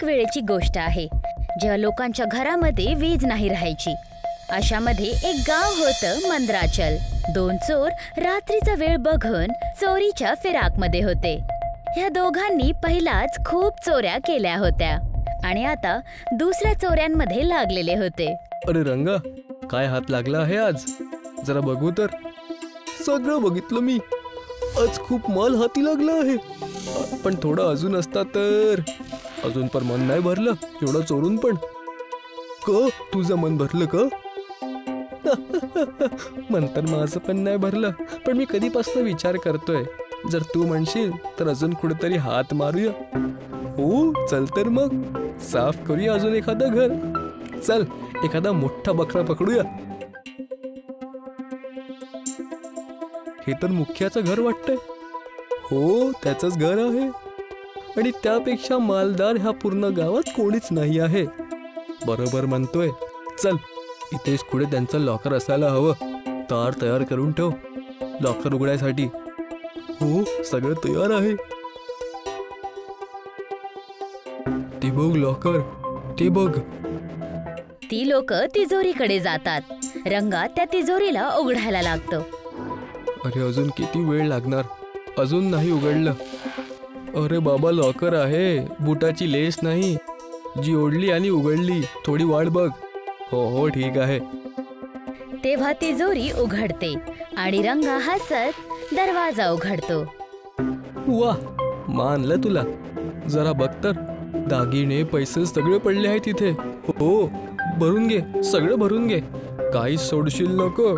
वेळेची गोष्ट आहे, जेव्हा लोकांच्या घरामध्ये वीज नाही राहायची. अशामध्ये एक गाव होतं मंद्राचल. दोन चोर रात्रीचा वेळ बघून चोरीच्या फिराकमध्ये होते. ह्या दोघांनी पहिलाच खूप चोऱ्या केल्या होत्या आणि आता दुसऱ्या चोऱ्यांमध्ये लागलेले होते. अरे रंगा, काय हात लागला आहे आज? जरा बघू तर. सगळं बघितलं मी. आज खूप माल हाती लागला आहे. पण थोडं अजून असता तर. अजून पण मन नाही भरलं एवढं चोरून पण. तुझं मन भरलं का? मन तर माझं पण नाही भरलं, पण मी कधीपासून विचार करतोय, जर तू म्हणशील तर अजून कुठेतरी हात मारूया. हो चल तर मग साफ करूया अजून एखादं घर. चल एखादा मोठा बकरा पकडूया. हे तर मुख्याचं घर वाटतंय. हो त्याचंच घर आहे आणि त्यापेक्षा मालदार ह्या पूर्ण गावात कोणीच नाही आहे. बरोबर म्हणतोय. चल इथेच कुठे त्यांचं लॉकर असायला हवं. तार तयार करून ठेव लॉकर उघडायसाठी. हो सगळं तयार आहे. ते बघ लॉकर, ते बघ. ती लोक तिजोरीकडे जातात. रंगा त्या तिजोरीला उघडायला लागतो. अरे अजून किती वेळ लागणार? अजून नाही उघडलं. अरे बाबा लॉकर आहे, बुटाची लेस नाही. जी ओढली आणि उघडली. थोडी वाट बघ. हो हो ठीक आहे. तेव्हा तिजोरी उघडते आणि रंगा हसत दरवाजा उघडतो. वा मानलं तुला. जरा बघ तर, दागिने पैसे सगळे पडले आहेत तिथे. हो भरून घे, सगळं भरून घे. काहीच सोडशील नको,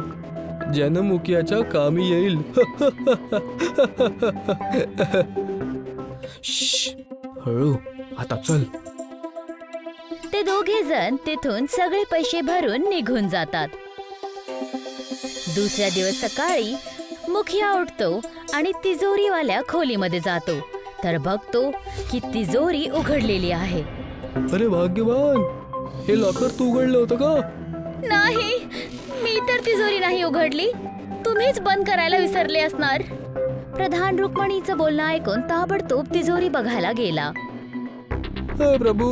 ज्यानं मुखियाच्या कामी येईल. हळू आता चल. ते दोघे जण तिथून सगळे पैसे भरून निघून जातात. दुसऱ्या दिवस सकाळी मुखिया उठतो आणि तिजोरीवाल्या खोलीमध्ये जातो तर बघतो की तिजोरी उघडलेली आहे. अरे भाग्यवान, हे लॉकर तू उघडलं होतं का? नाही, मी तर तिजोरी नाही उघडली. तुम्हीच बंद करायला विसरले असणार. प्रधान रुक्मिणीचं बोलणं ऐकून ताबडतोब तिजोरी बघायला गेला. हे प्रभू,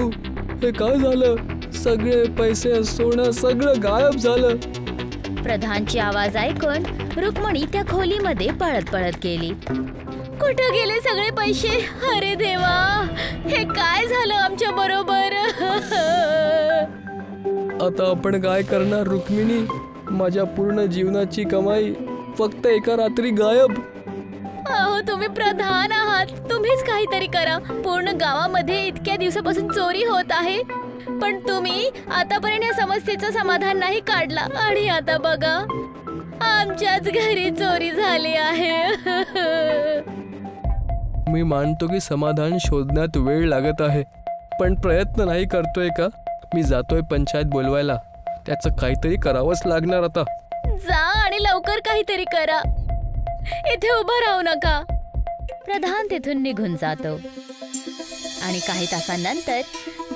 हे काय झालं? सगळे पैसे सोनं सगळं गायब झालं. प्रधानची आवाज ऐकून रुक्मिणी त्या खोलीमध्ये पळत पळत गेली. कुठे गेले सगळे पैसे? अरे देवा, हे काय झालं आमच्या बरोबर? आता आपण काय करणार रुक्मिणी? माझ्या पूर्ण जीवनाची कमाई फक्त एका रात्री गायब. अहो तुम्ही प्रधान आहात, तुम्हीच काहीतरी करा. पूर्ण गावामध्ये इतक्या दिवसापासून चोरी होत आहे, पण तुम्ही आतापर्यंत या समस्येचं समाधान नाही काढला आणि आता बघा आमच्याच घरी चोरी झाली आहे. मी मानतो की समाधान शोधण्यात वेळ लागत आहे, पण प्रयत्न नाही करतोय का? मी जातोय पंचायत बोलवायला. त्याचं काहीतरी करावंच लागणार आता. जा आणि लवकर काहीतरी करा. इथे उभं राहू नका. प्रधान तिथून निघून जातो आणि काही तासांनंतर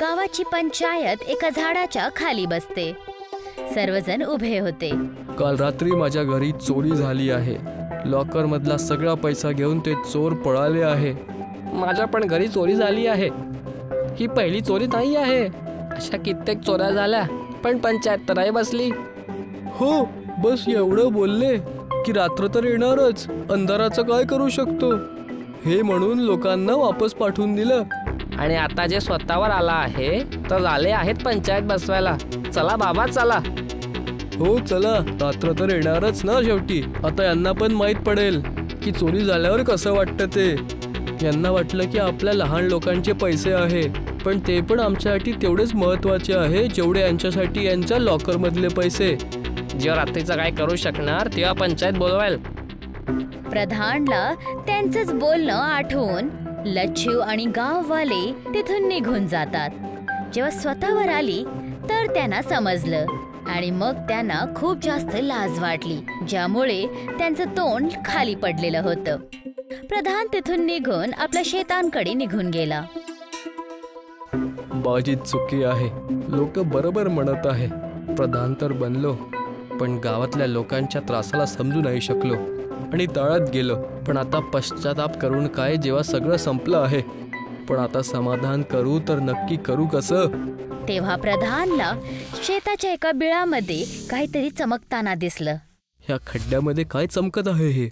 गावाची पंचायत एका झाडाच्या खाली बसते. सर्वजण उभे होते. काल रात्री माझ्या घरी चोरी झाली आहे. लॉकर मधला सगळा पैसा घेऊन ते चोर पळाले आहे. माझ्या पण घरी चोरी झाली आहे. ही पहिली चोरी नाही आहे. अशा कित्येक चोऱ्या झाल्या, पण पंचायत तर नाही बसली. हो बस एवढं बोलले की रात्र तर येणारच. अंधाराचं काय करू शकतो? हे म्हणून लोकांना वापस पाठवून दिलं. आणि आता जे स्वतःवर आला आहे तर आले आहेत पंचायत बसवायला. चला बाबा चला. हो चला, रात्र तर येणारच ना शेवटी. आता यांना पण माहित पडेल की चोरी झाल्यावर कसं वाटतं ते. यांना वाटलं की आपल्या लहान लोकांचे पैसे आहे, पण ते पण आमच्यासाठी तेवढेच महत्वाचे आहे जेवढे यांच्यासाठी यांच्या लॉकर मधले पैसे. जेव्हा रात्रीचं काय करू शकणार तेव्हा पंचायत बोलवाल. प्रधानला त्यांचंच बोलणं आठवून लच्छू आणि गाववाले तिथून निघून जातात. जेव्हा स्वतःवर आली तर त्यांना समजलं आणि मग त्यांना खूप जास्त लाज वाटली, ज्यामुळे त्यांचं तोंड खाली पडलेलं होतं. प्रधान तिथून निघून आपल्या शेतांकडे निघून गेला. माझी चुकी आहे. लोक बरोबर म्हणत आहे. प्रधान तर बनलो, पण गावातल्या लोकांच्या त्रासाला समजू नाही शकलो आणि तळात गेलो. पण आता पश्चाताप करून काय, जेव्हा सगळं संपलं आहे. पण आता समाधान करू तर नक्की करू कसं? तेव्हा प्रधानला शेताच्या एका बिळामध्ये काहीतरी चमकताना दिसलं. ह्या खड्ड्यामध्ये काय चमकत आहे हे?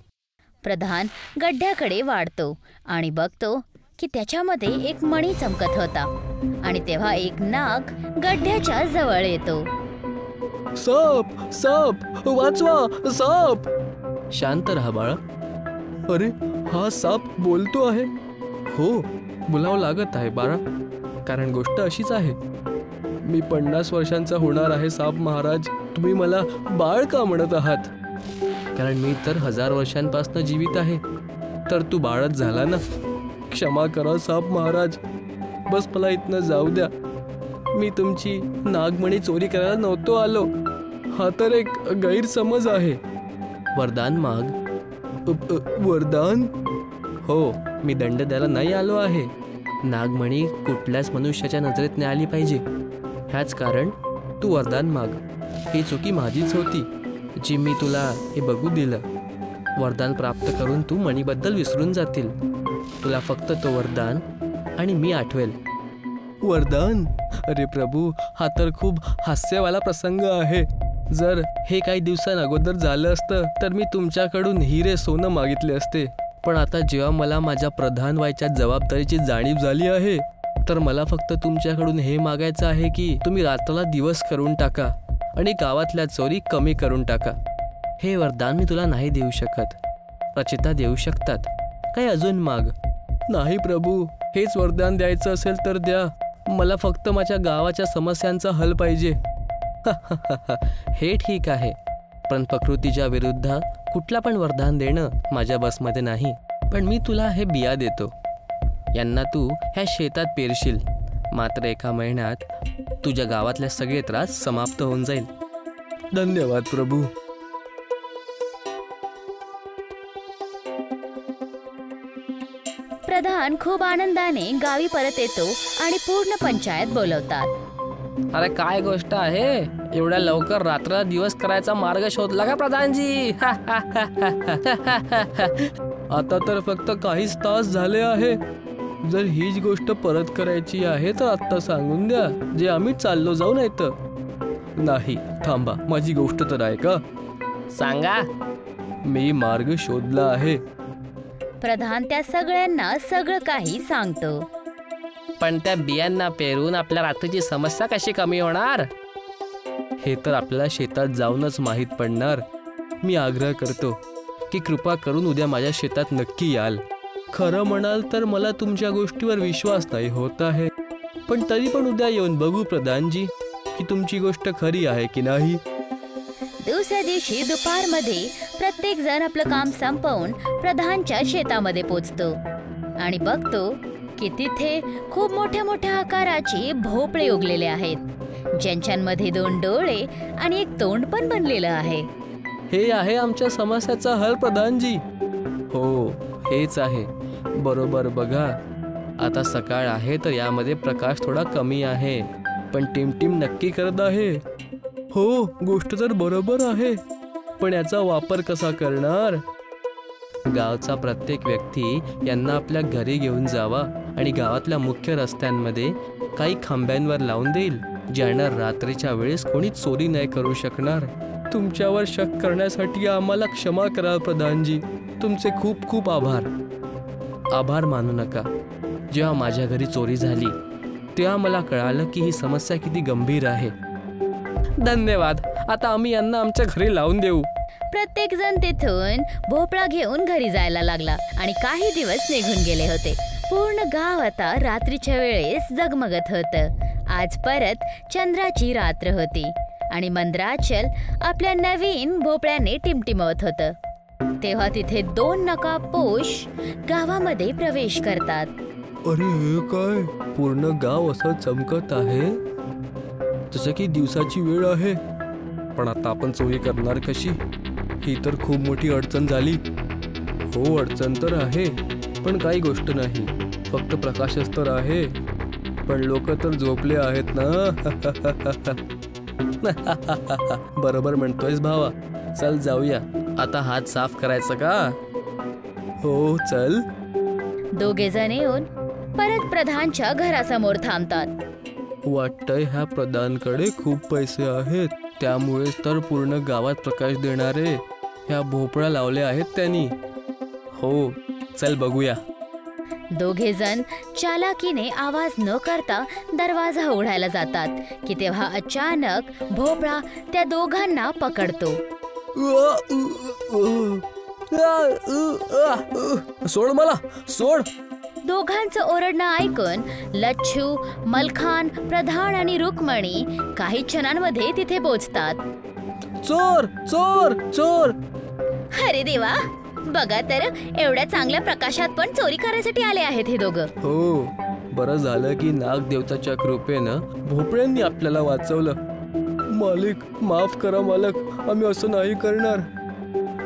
प्रधान गड्ड्याकडे वाढतो आणि बघतो की त्याच्यामध्ये एक मणी चमकत होता. आणि तेव्हा एक नाग गड्ड्याच्या जवळ येतो. साप, साप, वाचवा, साप! शांत राहा बाळा. अरे, हा साप बोलतो आहे. हो, बोलावं लागत आहे बाळा, कारण गोष्ट अशीच आहे. मी 50 वर्षांचा होणार आहे साप महाराज. तुम्ही मला बाळ का म्हणत आहात? कारण मी तर 1000 वर्षांपासून जीवित आहे. तर तू बाळच झाला ना. क्षमा करा साप महाराज, बस मला इथनं जाऊ द्या. मी तुमची नागमणी चोरी करायला नव्हतो आलो. हा तर एक गैरसमज आहे. वरदान माग. वरदान? हो, मी दंड द्यायला नाही आलो आहे. नागमणी कुठल्याच मनुष्याच्या नजरेत नाही आली पाहिजे, ह्याच कारण तू वरदान माग. ही चुकी माझीच होती जी मी तुला हे बघू दिलं. वरदान प्राप्त करून तू मणीबद्दल विसरून जातील. तुला फक्त तो वरदान आणि मी आठवेल. वरदान? अरे प्रभू, हा तर खूप हास्यवाला प्रसंग आहे. जर हे काही दिवसांअगोदर झालं असतं तर मी तुमच्याकडून हिरे सोनं मागितले असते. पण आता जेव्हा मला माझ्या प्रधान व्हायच्या जबाबदारीची जाणीव झाली आहे तर मला फक्त तुमच्याकडून हे मागायचं आहे की तुम्ही रात्राला दिवस करून टाका आणि गावातल्या चोरी कमी करून टाका. हे वरदान मी तुला नाही देऊ शकत. रचिता देऊ शकतात. काही अजून माग. नाही प्रभू, हेच वरदान द्यायचं असेल तर द्या. मला फक्त माझ्या गावाच्या समस्यांचा हल पाहिजे. हे ठीक आहे, पण प्रकृतीच्या विरुद्ध कुठला पण वरदान देणं माझ्या बसमध्ये नाही. पण मी तुला हे बिया देतो. यांना तू ह्या शेतात पेरशील. मात्र 1 महिन्यात तुझ्या गावातले सगळे त्रास समाप्त होऊन जाईल. धन्यवाद प्रभू. प्रधान खूप आनंदाने गावी परत येतो आणि पूर्ण पंचायत बोलवतात. अरे काय गोष्ट आहे, एवढ्या लवकर रात्र दिवस करायचा मार्ग शोधला का प्रधानजी? आता तर फक्त काहीच तास झाले आहे. जर हीच गोष्ट परत करायची आहे तर आत्ता सांगून द्या, जे आम्ही चाललो जाऊ. नाही तर नाही. थांबा, माझी गोष्ट तर ऐका. सांगा. मी मार्ग शोधला आहे. प्रधान त्या सगळ्यांना सगळं काही सांगतो. पण त्या बियांना पेरून आपल्या रात्रीची समस्या कशी कमी होणार? हे तर आपल्याला शेतात जाऊनच माहीत पडणार. मी आग्रह करतो की कृपा करून उद्या माझ्या शेतात नक्की याल. खरं म्हणाल तर मला तुमच्या गोष्टीवर विश्वास नाही होत आहे, पण तरी पण उद्या येऊन बघू प्रधानजी की तुमची गोष्ट खरी आहे की नाही. दुसऱ्या दिवशी दुपारमध्ये प्रत्येक जण आपलं काम संपवून प्रधानच्या शेतामध्ये पोचतो आणि बघतो की तिथे खूप मोठ्या मोठ्या आकाराचे भोपळे उगलेले आहेत, ज्यांच्यामध्ये 2 डोळे आणि एक तोंड पण बनलेलं आहे. हे आहे आमच्या समस्याचा हल प्रधानजी. हो, हेच आहे. बरोबर बघा, आता सकाळ आहे तर यामध्ये प्रकाश थोडा कमी आहे, पण टिमटिम नक्की करत आहे. हो, गोष्ट तर बरोबर आहे, पण याचा वापर कसा करणार? गावचा प्रत्येक व्यक्ती यांना आपल्या घरी घेऊन जावा आणि गावातल्या मुख्य रस्त्यांमध्ये काही खांब्यांवर लावून देईल, ज्यांना रात्रीच्या वेळेस कोणी चोरी नाही करू शकणार. तुमच्यावर शक करण्यासाठी आम्हाला क्षमा करा प्रधानजी. तुमचे खूप खूप आभार. आभार मानू नका. जेव्हा माझ्या घरी चोरी झाली तेव्हा मला कळालं की ही समस्या किती गंभीर आहे. धन्यवाद. आता आम्ही यांना आमच्या घरी लावून देऊ. प्रत्येक जण तिथून भोपळा घेऊन घरी जायला लागला आणि काही दिवस निघून गेले होते. पूर्ण गाव आता रात्रीच्या वेळेस जगमगत होतं. आज परत चंद्राची रात्र होती आणि मंद्राचल आपल्या नवीन भोपळ्याने टिमटिमवत होतं. तेव्हा तिथे 2 नकापोश गावामध्ये प्रवेश करतात. अरे हे काय, पूर्ण गाव असं चमकत आहे जसं की दिवसाची वेळ आहे. पण आता आपण चोरी करणार कशी? ही तर खूप मोठी अडचण झाली. हो, अडचण तर आहे, पण काही गोष्ट नाही. फक्त प्रकाशच तर आहे. पण लोक तर झोपले आहेत ना. बरोबर म्हणतोयस भावा. चल जाऊया. आता हात साफ करायचा का? हो चल. दोघे जण येऊन परत प्रधानच्या घरासमोर थांबतात. वाटतंय ह्या प्रधानकडे खूप पैसे आहेत, त्यामुळेच तर पूर्ण गावात प्रकाश देणारे ह्या भोपळ्या लावल्या आहेत त्यांनी. हो, चल बघूया. दोघे जण चालाकीने आवाज न करता दरवाजा उघडायला जातात की तेव्हा अचानक भोपळा त्या दोघांना पकडतो. सोड मला, सोड. दोघांचं ओरडणं ऐकून लच्छू, मलखान, प्रधान आणि रुक्मणी काही क्षणांमध्ये तिथे पोहोचतात. चोर चोर चोर. अरे देवा, बघा तर, एवढ्या चांगल्या प्रकाशात पण चोरी करायसाठी आले आहेत हे दोघं. हो, बरं झालं की नागदेवताच्या कृपेनं भोपळ्यांनी आपल्याला वाचवलं. मालिक, माफ करा मालक, आम्ही असं नाही करणार.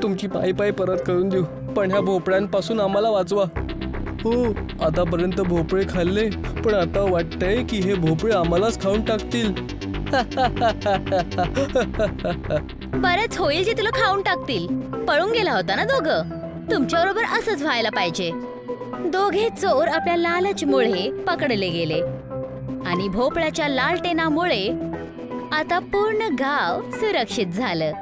तुमची पायी परत करून देऊ, पण ह्या भोपळ्यांपासून आम्हाला वाचवा. हो, आतापर्यंत भोपळे खाल्ले, पण आता वाटतंय की हे भोपळे आम्हालाच खाऊन टाकतील. बरंच होईल जे तुला खाऊन टाकतील. पळून गेला होता ना दोघं, तुमच्याबरोबर असंच व्हायला पाहिजे. दोघे चोर आपल्या लालचमुळे पकडले गेले आणि भोपळ्याच्या लालटेनामुळे आता पूर्ण गाव सुरक्षित झालं.